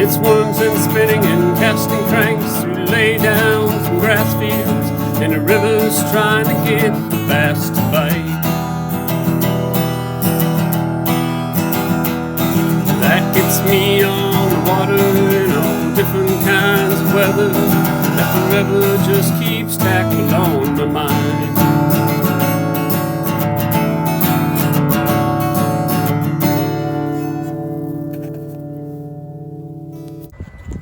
It's ones and spinning and casting cranks to lay down some grass fields, and the river's trying to get the bass to bite. That gets me on the water in all different kinds of weather. That forever just keeps tackling on my mind.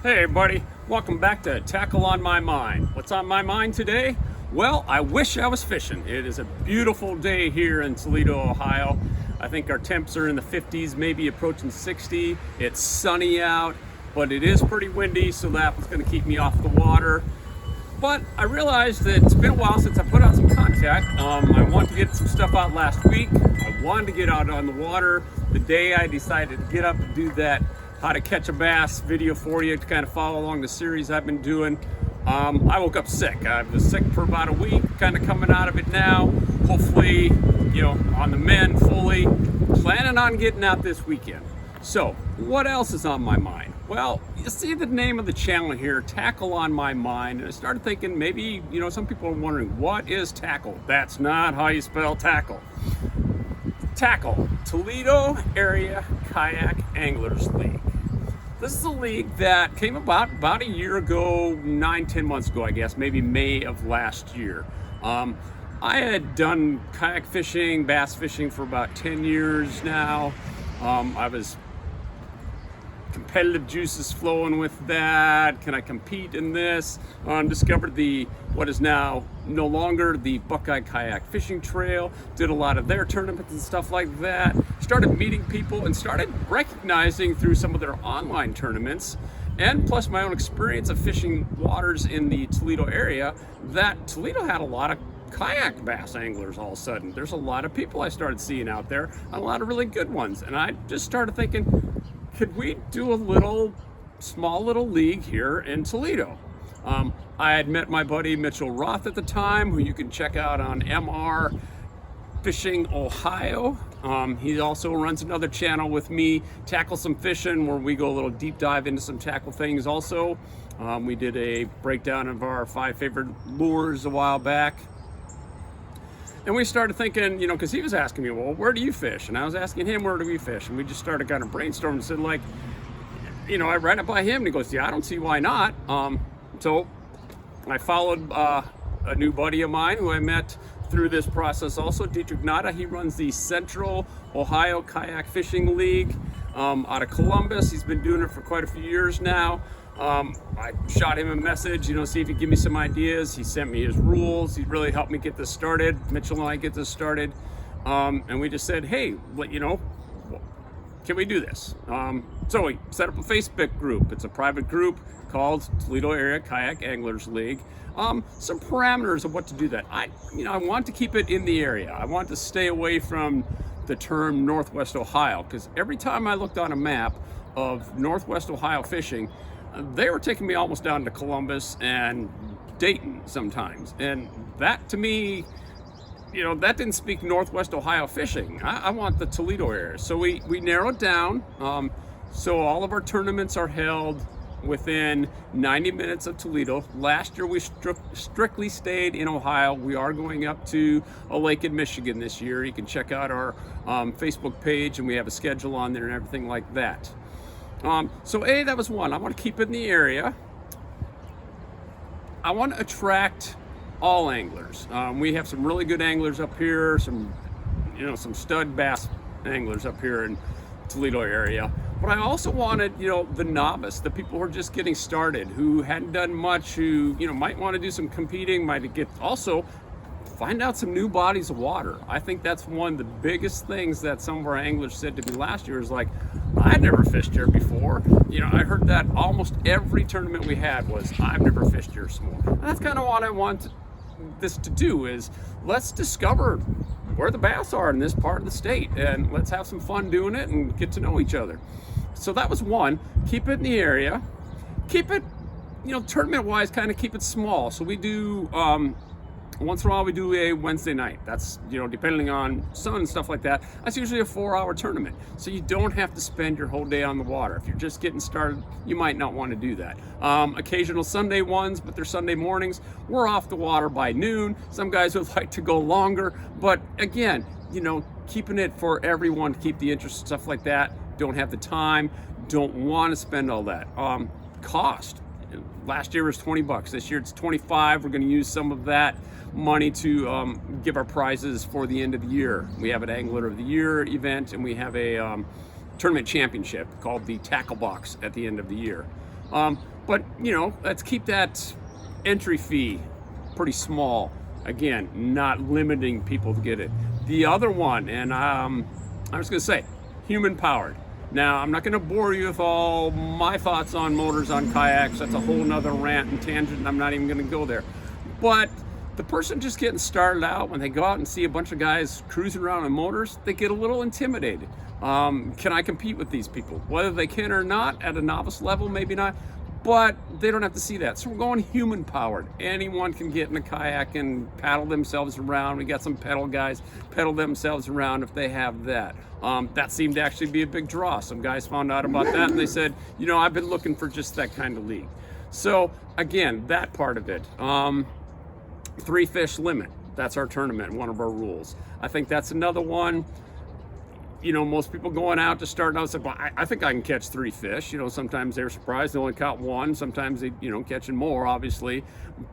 Hey everybody, welcome back to Tackle on My Mind. What's on my mind today? Well, I wish I was fishing. It is a beautiful day here in Toledo, Ohio. I think our temps are in the 50s, maybe approaching 60. It's sunny out, but it is pretty windy, so that was going to keep me off the water. But I realized that it's been a while since I put out some content. I wanted to get some stuff out last week. I wanted to get out on the water the day I decided to get up and do that how to catch a bass video for you to kind of follow along the series I've been doing. I woke up sick. I was sick for about a week, kind of coming out of it now. Hopefully, on the mend fully. Planning on getting out this weekend. So, what else is on my mind? Well, you see the name of the channel here, Tackle on My Mind, and I started thinking maybe, some people are wondering, what is tackle? That's not how you spell tackle. Tackle, Toledo Area Kayak Anglers League. This is a league that came about a year ago, 9-10 months ago, I guess, maybe May of last year. I had done kayak fishing, bass fishing for about 10 years now. I was competitive juices flowing with that. Can I compete in this? Discovered what is now no longer the Buckeye Kayak Fishing Trail. Did a lot of their tournaments and stuff like that. Started meeting people and started recognizing through some of their online tournaments, and plus my own experience of fishing waters in the Toledo area, that Toledo had a lot of kayak bass anglers all of a sudden. There's a lot of people I started seeing out there, a lot of really good ones, and I just started thinking, could we do a small little league here in Toledo? I had met my buddy Mitchell Roth at the time, who you can check out on MR Fishing Ohio. He also runs another channel with me, Tackle Some Fishing, where we go a little deep dive into some tackle things also. We did a breakdown of our 5 favorite lures a while back. And we started thinking, because he was asking me, well, where do you fish? And I was asking him, where do we fish? And we just started kind of brainstorming and said, I ran it by him, and he goes, yeah, I don't see why not. So I followed a new buddy of mine who I met through this process also, Dietrich Nada. He runs the Central Ohio Kayak Fishing League out of Columbus. He's been doing it for quite a few years now. I shot him a message, see if he'd give me some ideas. He sent me his rules. He really helped me get this started. Mitchell and I get this started. And we just said, hey, can we do this? So we set up a Facebook group. It's a private group called Toledo Area Kayak Anglers League. Some parameters of what to do that. I want to keep it in the area. I want to stay away from the term Northwest Ohio, because every time I looked on a map of Northwest Ohio fishing, they were taking me almost down to Columbus and Dayton sometimes. And that to me, that didn't speak Northwest Ohio fishing. I want the Toledo area. So we narrowed down. So all of our tournaments are held within 90 minutes of Toledo. Last year we strictly stayed in Ohio. We are going up to a lake in Michigan this year. You can check out our Facebook page, and we have a schedule on there and everything like that. So that was one. I want to keep it in the area. I want to attract all anglers. We have some really good anglers up here, some stud bass anglers up here in Toledo area. But I also wanted, the novice, the people who are just getting started, who hadn't done much, who, might want to do some competing, find out some new bodies of water. I think that's one of the biggest things that some of our anglers said to me last year is I'd never fished here before. I heard that almost every tournament we had was, I've never fished here before. And that's kind of what I want this to do, is let's discover where the bass are in this part of the state, and let's have some fun doing it and get to know each other. So that was one. Keep it in the area. Keep it, tournament wise, kind of keep it small. So we do Once in a while we do a Wednesday night. That's, depending on sun and stuff like that, that's usually a 4-hour tournament. So you don't have to spend your whole day on the water. If you're just getting started, you might not want to do that. Occasional Sunday ones, but they're Sunday mornings. We're off the water by noon. Some guys would like to go longer, but again, keeping it for everyone to keep the interest and stuff like that. Don't have the time, don't want to spend all that. Cost. Last year was $20. This year it's $25. We're going to use some of that money to give our prizes for the end of the year. We have an Angler of the Year event, and we have a tournament championship called the Tackle Box at the end of the year. But let's keep that entry fee pretty small. Again, not limiting people to get it. The other one, and I was going to say, human powered. Now, I'm not going to bore you with all my thoughts on motors on kayaks. That's a whole nother rant and tangent, and I'm not even going to go there. But the person just getting started out, when they go out and see a bunch of guys cruising around on motors, they get a little intimidated. Can I compete with these people? Whether they can or not, at a novice level, maybe not. But they don't have to see that. So we're going human powered. Anyone can get in a kayak and paddle themselves around. We got some pedal guys pedal themselves around if they have that. That seemed to actually be a big draw. Some guys found out about that and they said, I've been looking for just that kind of league. So again, that part of it. 3 fish limit. That's our tournament, one of our rules. I think that's another one. Most people going out to start out say, well, I think I can catch 3 fish. Sometimes they're surprised they only caught 1. Sometimes they, catching more, obviously.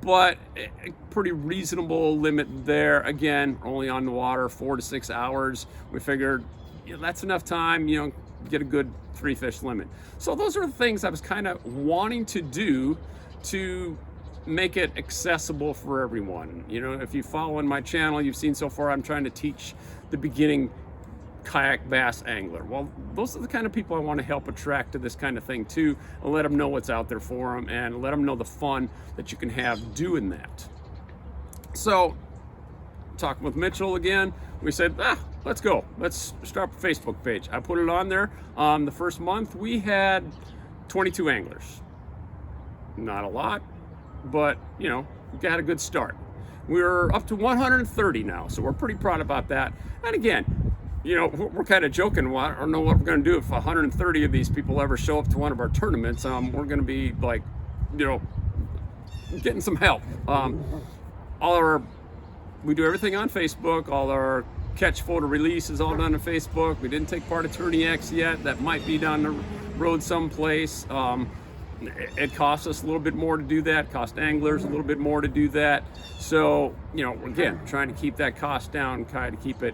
But a pretty reasonable limit there. Again, only on the water 4 to 6 hours. We figured that's enough time, get a good 3 fish limit. So those are the things I was kind of wanting to do to make it accessible for everyone. If you follow on my channel, you've seen so far I'm trying to teach the beginning kayak bass angler. Well, those are the kind of people I want to help attract to this kind of thing too, and let them know what's out there for them, and let them know the fun that you can have doing that. So, talking with Mitchell again, we said, let's go. Let's start a Facebook page. I put it on there. The first month we had 22 anglers. Not a lot, but we got a good start. We're up to 130 now, so we're pretty proud about that. And again, we're kind of joking. Well, I don't know what we're going to do if 130 of these people ever show up to one of our tournaments. We're going to be like, getting some help. We do everything on Facebook. All our catch photo release is all done on Facebook. We didn't take part of Tourney X yet. That might be down the road someplace. It costs us a little bit more to do that. Cost anglers a little bit more to do that. So, again, trying to keep that cost down, kind of keep it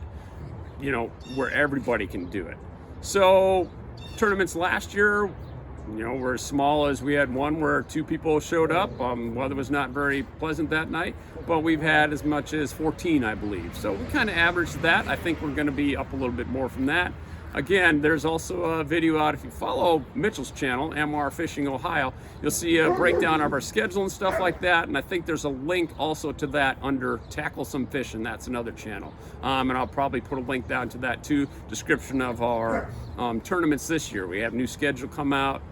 where everybody can do it. So tournaments last year, were as small as we had one where 2 people showed up. Weather was not very pleasant that night, but we've had as much as 14, I believe. So we kind of averaged that. I think we're going to be up a little bit more from that. Again, there's also a video out. If you follow Mitchell's channel, MR Fishing Ohio, you'll see a breakdown of our schedule and stuff like that. And I think there's a link also to that under Tackle Some Fish, and that's another channel. And I'll probably put a link down to that too. Description of our tournaments this year. We have new schedule come out.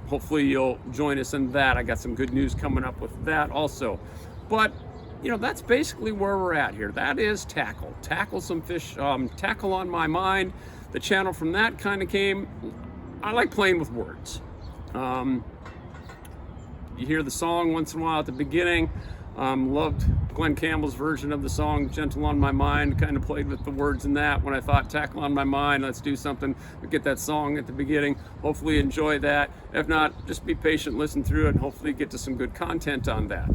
Hopefully you'll join us in that. I got some good news coming up with that also. But that's basically where we're at here. That is Tackle. Tackle Some Fish. Tackle on My Mind. The channel from that kind of came, I like playing with words. You hear the song once in a while at the beginning. Loved Glenn Campbell's version of the song, Gentle on My Mind. Kind of played with the words in that when I thought Tackle on My Mind, let's do something. We get that song at the beginning. Hopefully enjoy that. If not, just be patient, listen through it, and hopefully get to some good content on that.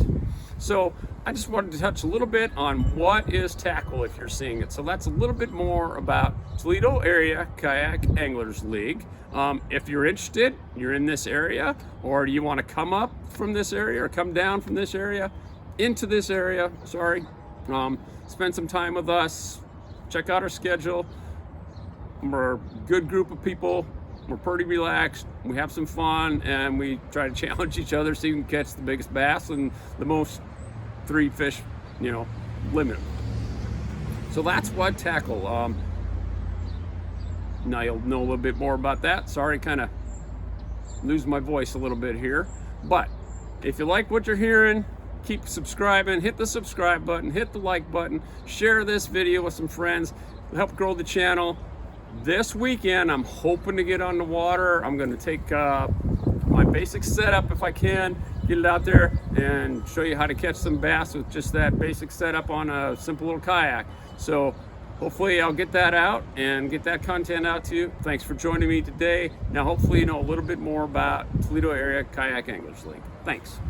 So I just wanted to touch a little bit on what is Tackle if you're seeing it. So that's a little bit more about Toledo Area Kayak Anglers League. If you're interested, you're in this area, or you want to come up from this area or come down from this area into this area, spend some time with us, check out our schedule. We're a good group of people. We're pretty relaxed, we have some fun, and we try to challenge each other so you can catch the biggest bass and the most 3 fish, limit. So that's what Tackle. Now you'll know a little bit more about that. Sorry, kind of lose my voice a little bit here. But if you like what you're hearing, keep subscribing, hit the subscribe button, hit the like button, share this video with some friends, help grow the channel. This weekend, I'm hoping to get on the water. I'm going to take my basic setup if I can, get it out there and show you how to catch some bass with just that basic setup on a simple little kayak. So hopefully I'll get that out and get that content out to you. Thanks for joining me today. Now hopefully you know a little bit more about Toledo Area Kayak Anglers League. Thanks.